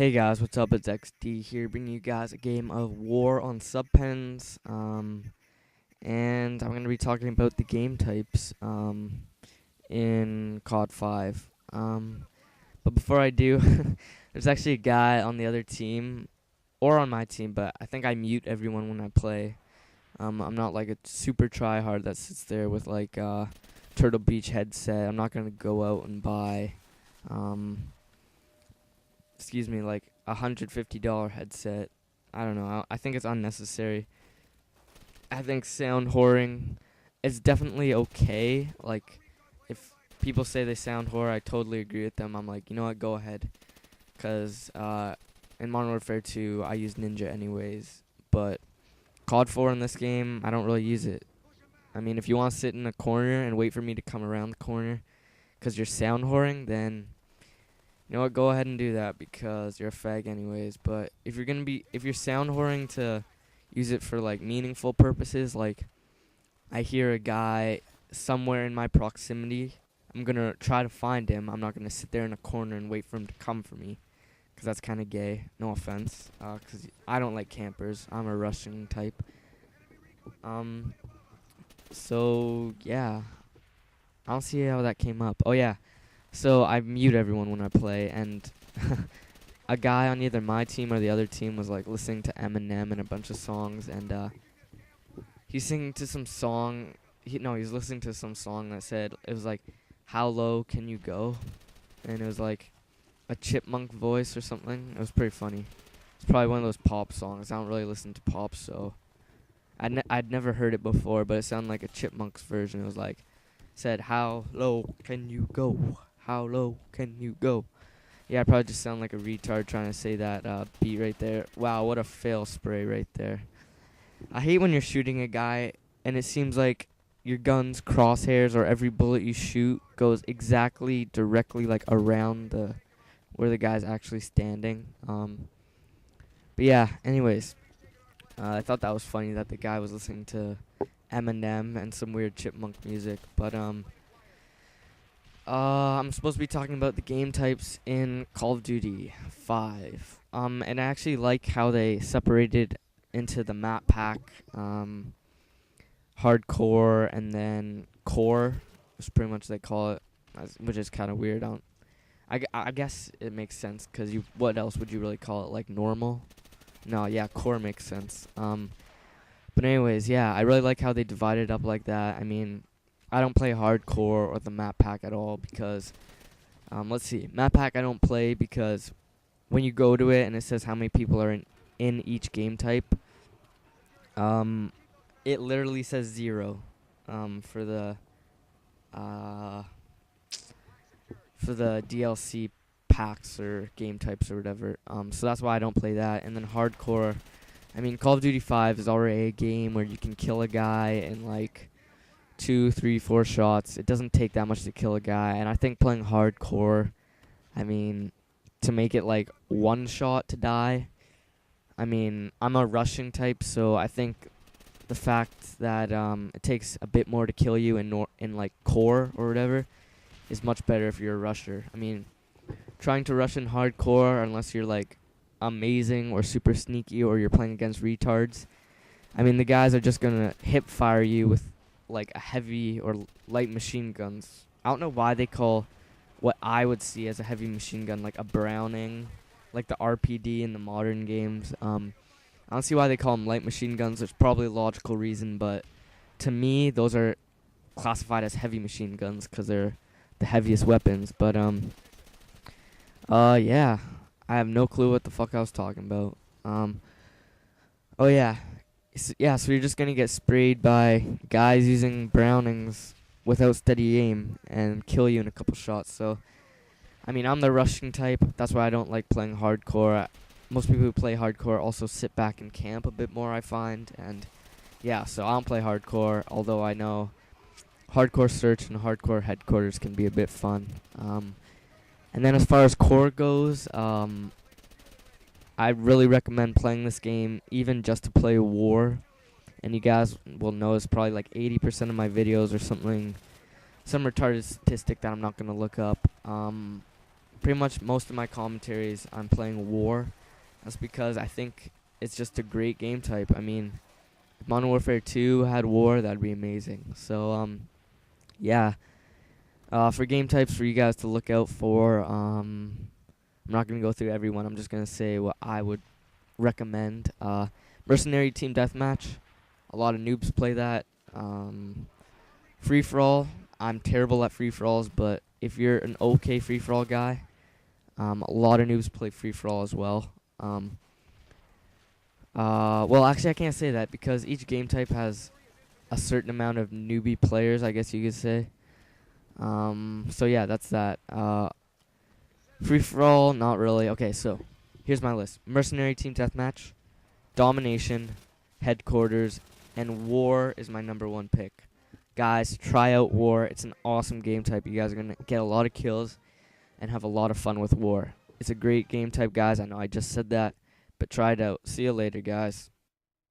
Hey guys, what's up? It's XD here, bringing you guys a game of War on Subpens. And I'm gonna be talking about the game types in CoD5. But before I do, there's actually a guy on the other team or on my team, but I think I mute everyone when I play. I'm not like a super tryhard that sits there with like Turtle Beach headset. I'm not gonna go out and buy like $150 headset. I don't know. I think it's unnecessary. I think sound whoring is definitely okay. Like, if people say they sound whore, I totally agree with them. I'm like, you know what, go ahead. Because in Modern Warfare 2, I use Ninja anyways. But CoD4 in this game, I don't really use it. I mean, if you want to sit in a corner and wait for me to come around the corner because you're sound whoring, then you know what, go ahead and do that because you're a fag anyways. But if you're sound whoring to use it for like meaningful purposes, like I hear a guy somewhere in my proximity, I'm gonna try to find him. I'm not gonna sit there in a corner and wait for him to come for me, cause that's kind of gay. No offense, cause I don't like campers. I'm a rushing type. So yeah, I don't see how that came up. Oh yeah. So I mute everyone when I play, and a guy on either my team or the other team was like listening to Eminem and a bunch of songs, and he's singing to some song. He's listening to some song that said, it was like, "How low can you go?" And it was like a chipmunk voice or something. It was pretty funny. It's probably one of those pop songs. I don't really listen to pop, so I'd never heard it before, but it sounded like a chipmunk's version. It was like, said, "How low can you go? How low can you go?" Yeah, I probably just sound like a retard trying to say that beat right there. Wow, what a fail spray right there. I hate when you're shooting a guy and it seems like your gun's crosshairs or every bullet you shoot goes exactly directly like around the where the guy's actually standing. But yeah, anyways, I thought that was funny that the guy was listening to Eminem and some weird chipmunk music, but I'm supposed to be talking about the game types in Call of Duty 5. And I actually like how they separated into the map pack, hardcore, and then core, which pretty much they call it, which is kind of weird. I guess it makes sense, because what else would you really call it, like normal? No, yeah, core makes sense. But anyways, yeah, I really like how they divided up like that. I mean, I don't play hardcore or the map pack at all because, let's see, map pack I don't play because when you go to it and it says how many people are in each game type, it literally says 0, for the DLC packs or game types or whatever. So that's why I don't play that. And then hardcore, I mean, Call of Duty 5 is already a game where you can kill a guy in like 2, 3, 4 shots. It doesn't take that much to kill a guy, and I think playing hardcore, I mean, to make it like 1 shot to die, I mean, I'm a rushing type, so I think the fact that it takes a bit more to kill you in like core or whatever is much better if you're a rusher. I mean, trying to rush in hardcore, unless you're like amazing or super sneaky or you're playing against retards, I mean, the guys are just gonna hip fire you with like a heavy or light machine guns. I don't know why they call what I would see as a heavy machine gun like a Browning, like the RPD in the modern games. I don't see why they call them light machine guns. There's probably a logical reason, but to me, those are classified as heavy machine guns because they're the heaviest weapons. But yeah, I have no clue what the fuck I was talking about. Oh yeah. So you're just going to get sprayed by guys using Brownings without steady aim and kill you in a couple shots. So, I mean, I'm the rushing type. That's why I don't like playing hardcore. Most people who play hardcore also sit back and camp a bit more, I find. And, yeah, so I don't play hardcore, although I know hardcore search and hardcore headquarters can be a bit fun. And then as far as core goes, I really recommend playing this game even just to play war. And you guys will notice probably like 80% of my videos or something, some retarded statistic that I'm not going to look up, pretty much most of my commentaries I'm playing War. That's because I think it's just a great game type. I mean, if Modern Warfare 2 had War, that'd be amazing. So yeah. For game types for you guys to look out for, I'm not gonna go through every one. I'm just gonna say what I would recommend. Mercenary Team Deathmatch. A lot of noobs play that. Free for all. I'm terrible at free for alls, but if you're an okay free for all guy, a lot of noobs play free for all as well. Well, actually, I can't say that because each game type has a certain amount of newbie players, I guess you could say. So yeah, that's that. Free for all, not really. Okay, so here's my list: Mercenary Team Deathmatch, Domination, Headquarters, and War is my #1 pick. Guys, try out War. It's an awesome game type. You guys are gonna get a lot of kills and have a lot of fun with War. It's a great game type, guys. I know I just said that, but try it out. See you later, guys.